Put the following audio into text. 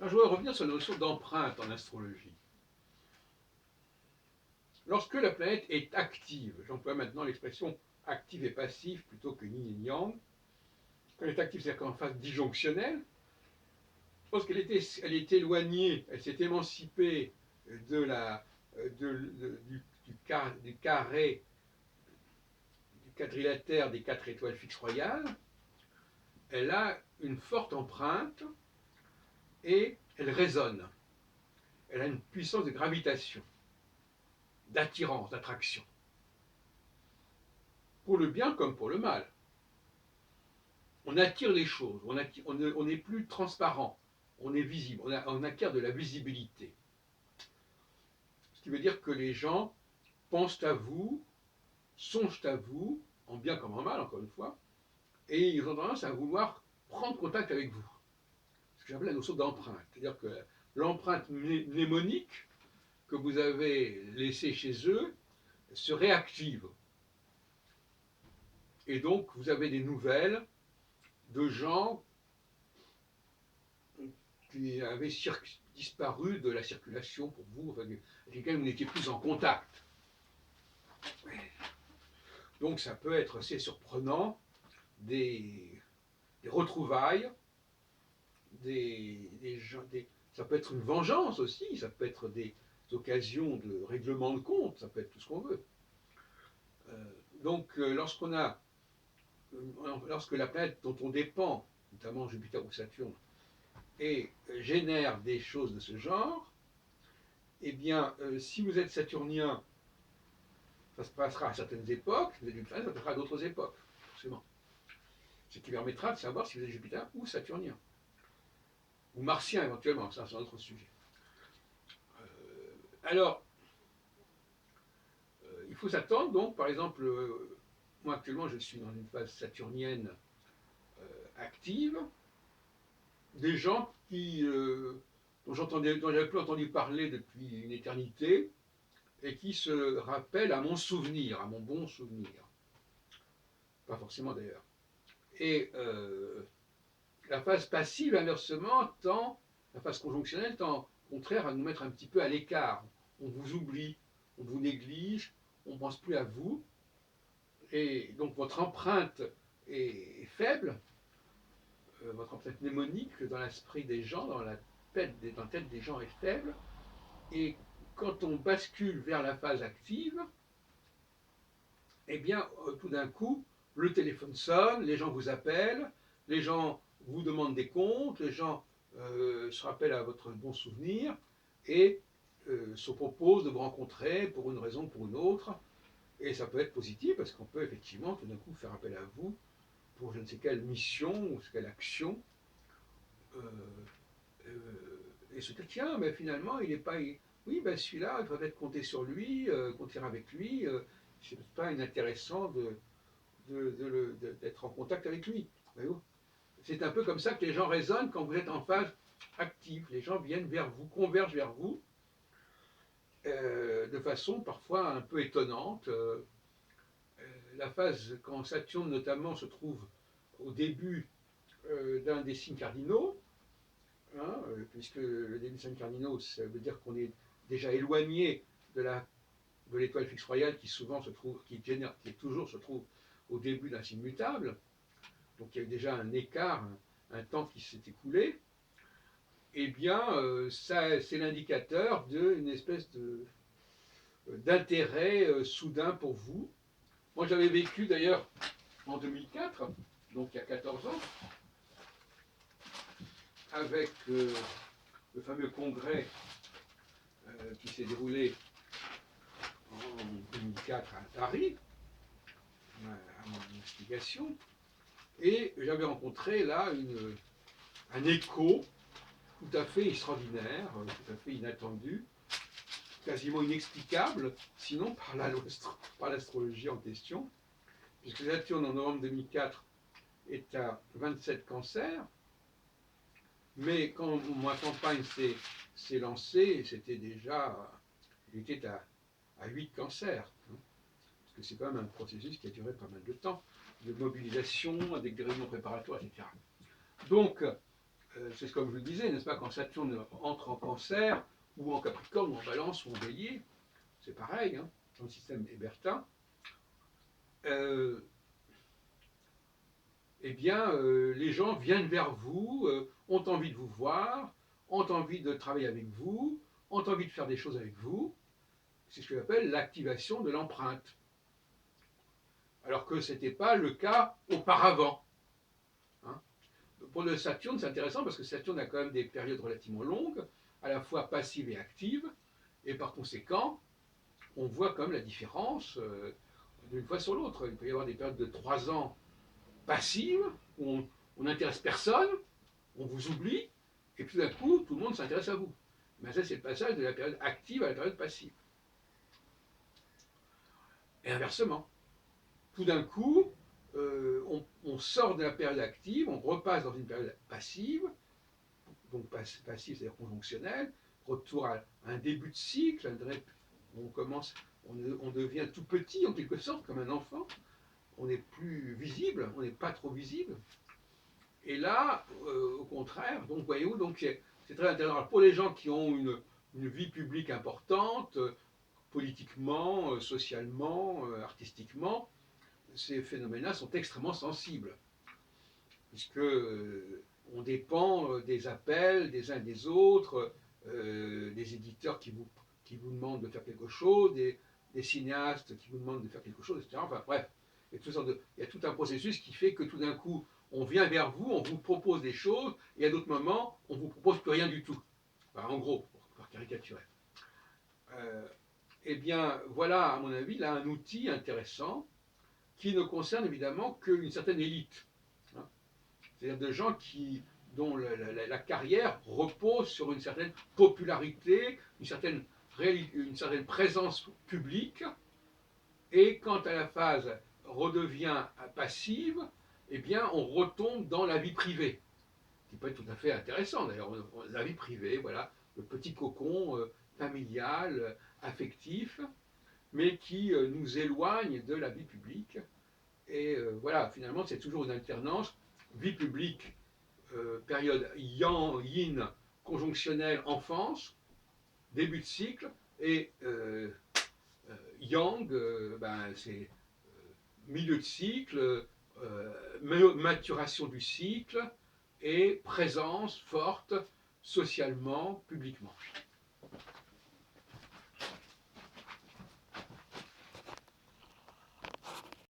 Alors, je voudrais revenir sur la notion d'empreinte en astrologie. Lorsque la planète est active, j'emploie maintenant l'expression active et passive plutôt que yin et yang, quand elle est active, c'est-à-dire qu'en phase disjonctionnelle, lorsqu'elle est éloignée, elle s'est émancipée de la, du carré, du quadrilatère des 4 étoiles fixes royales, elle a une forte empreinte et elle résonne. Elle a une puissance de gravitation, d'attirance, d'attraction. Pour le bien comme pour le mal. On attire les choses, on n'est plus transparent, on est visible, on acquiert de la visibilité. Ce qui veut dire que les gens pensent à vous, songent à vous, en bien comme en mal, encore une fois, et ils ont tendance à vouloir prendre contact avec vous. Ce que j'appelle la notion d'empreinte. C'est-à-dire que l'empreinte mnémonique que vous avez laissée chez eux se réactive. Et donc, vous avez des nouvelles de gens qui avaient disparu de la circulation pour vous, enfin, avec lesquels vous n'étiez plus en contact. Donc, ça peut être assez surprenant, des retrouvailles, ça peut être une vengeance aussi, ça peut être des occasions de règlement de compte, ça peut être tout ce qu'on veut. Donc, lorsque la planète dont on dépend, notamment Jupiter ou Saturne, génère des choses de ce genre, eh bien, si vous êtes saturnien, ça se passera à certaines époques, si vous êtes Jupiter, ça se passera à d'autres époques, forcément. Ce qui permettra de savoir si vous êtes Jupiter ou saturnien. Ou martien éventuellement, ça c'est un autre sujet. Alors, il faut s'attendre donc, par exemple, moi actuellement je suis dans une phase saturnienne active, des gens dont j'avais plus entendu parler depuis une éternité, et qui se rappellent à mon souvenir, à mon bon souvenir. Pas forcément d'ailleurs. Et la phase passive, inversement, la phase conjonctionnelle tend au contraire à nous mettre un petit peu à l'écart. On vous oublie, on vous néglige, on ne pense plus à vous, et donc votre empreinte est faible, votre empreinte mnémonique dans l'esprit des gens, dans la tête des gens est faible, et quand on bascule vers la phase active, eh bien, tout d'un coup, le téléphone sonne, les gens vous appellent, les gens vous demandent des comptes, les gens se rappellent à votre bon souvenir et se proposent de vous rencontrer pour une raison ou pour une autre. Et ça peut être positif parce qu'on peut effectivement tout d'un coup faire appel à vous pour je ne sais quelle mission ou quelle action. Euh, et se dire, tiens, mais finalement, il n'est pas. Oui, ben celui-là, il faudrait peut-être compter sur lui, compter avec lui. C'est pas inintéressant d'être en contact avec lui. C'est un peu comme ça que les gens raisonnent quand vous êtes en phase active. Les gens viennent vers vous, convergent vers vous, de façon parfois un peu étonnante. La phase, quand Saturne notamment se trouve au début d'un des signes cardinaux, hein, puisque le début des signes cardinaux, ça veut dire qu'on est déjà éloigné de l'étoile fixe royale qui souvent se trouve, qui toujours se trouve au début d'un signe mutable. Donc il y a eu déjà un écart, un temps qui s'est écoulé. Eh bien, c'est l'indicateur d'une espèce d'intérêt soudain pour vous. Moi, j'avais vécu d'ailleurs en 2004, donc il y a 14 ans, avec le fameux congrès qui s'est déroulé en 2004 à Paris, à mon investigation, et j'avais rencontré là un écho tout à fait extraordinaire, tout à fait inattendu, quasiment inexplicable, sinon par l'astrologie en question, puisque Saturne en novembre 2004 est à 27 cancers, mais quand ma campagne s'est lancée, il était à 8 cancers, hein, parce que c'est quand même un processus qui a duré pas mal de temps, de mobilisation, avec des réunions préparatoires, etc. Donc, c'est comme je le disais, n'est-ce pas, quand Saturne entre en Cancer, ou en Capricorne, ou en Balance, ou en Bélier, c'est pareil, hein, dans le système hébertin, euh, eh bien, les gens viennent vers vous, ont envie de vous voir, ont envie de travailler avec vous, ont envie de faire des choses avec vous. C'est ce que j'appelle l'activation de l'empreinte. Alors que ce n'était pas le cas auparavant. Hein. Pour le Saturne, c'est intéressant parce que Saturne a quand même des périodes relativement longues, à la fois passives et actives, et par conséquent, on voit quand même la différence d'une fois sur l'autre. Il peut y avoir des périodes de 3 ans passives, où on n'intéresse personne, on vous oublie, et puis d'un coup, tout le monde s'intéresse à vous. Mais ça, c'est le passage de la période active à la période passive. Et inversement, tout d'un coup, on sort de la période active, on repasse dans une période passive, donc passive, c'est-à-dire conjonctionnelle, retour à un début de cycle, on commence, on devient tout petit en quelque sorte, comme un enfant, on n'est plus visible, on n'est pas trop visible. Et là, au contraire, donc voyez-vous, donc c'est très intéressant. Alors, pour les gens qui ont une vie publique importante, politiquement, socialement, artistiquement, ces phénomènes-là sont extrêmement sensibles, puisque on dépend des appels des uns et des autres, des éditeurs qui vous demandent de faire quelque chose, des cinéastes qui vous demandent de faire quelque chose, etc. Enfin bref, il y a tout un processus qui fait que tout d'un coup, on vient vers vous, on vous propose des choses, et à d'autres moments, on ne vous propose plus rien du tout. Enfin, en gros, pour caricaturer. Eh bien, voilà, à mon avis, là, un outil intéressant qui ne concerne évidemment qu'une certaine élite. Hein. C'est-à-dire de gens dont la carrière repose sur une certaine popularité, une certaine présence publique, et quand la phase redevient passive, eh bien, on retombe dans la vie privée, qui peut être tout à fait intéressant d'ailleurs, la vie privée, voilà, le petit cocon familial, affectif, mais qui nous éloigne de la vie publique. Et voilà, finalement, c'est toujours une alternance, vie publique, période yin, conjonctionnelle, enfance, début de cycle, et yang, c'est milieu de cycle, maturation du cycle, et présence forte socialement, publiquement.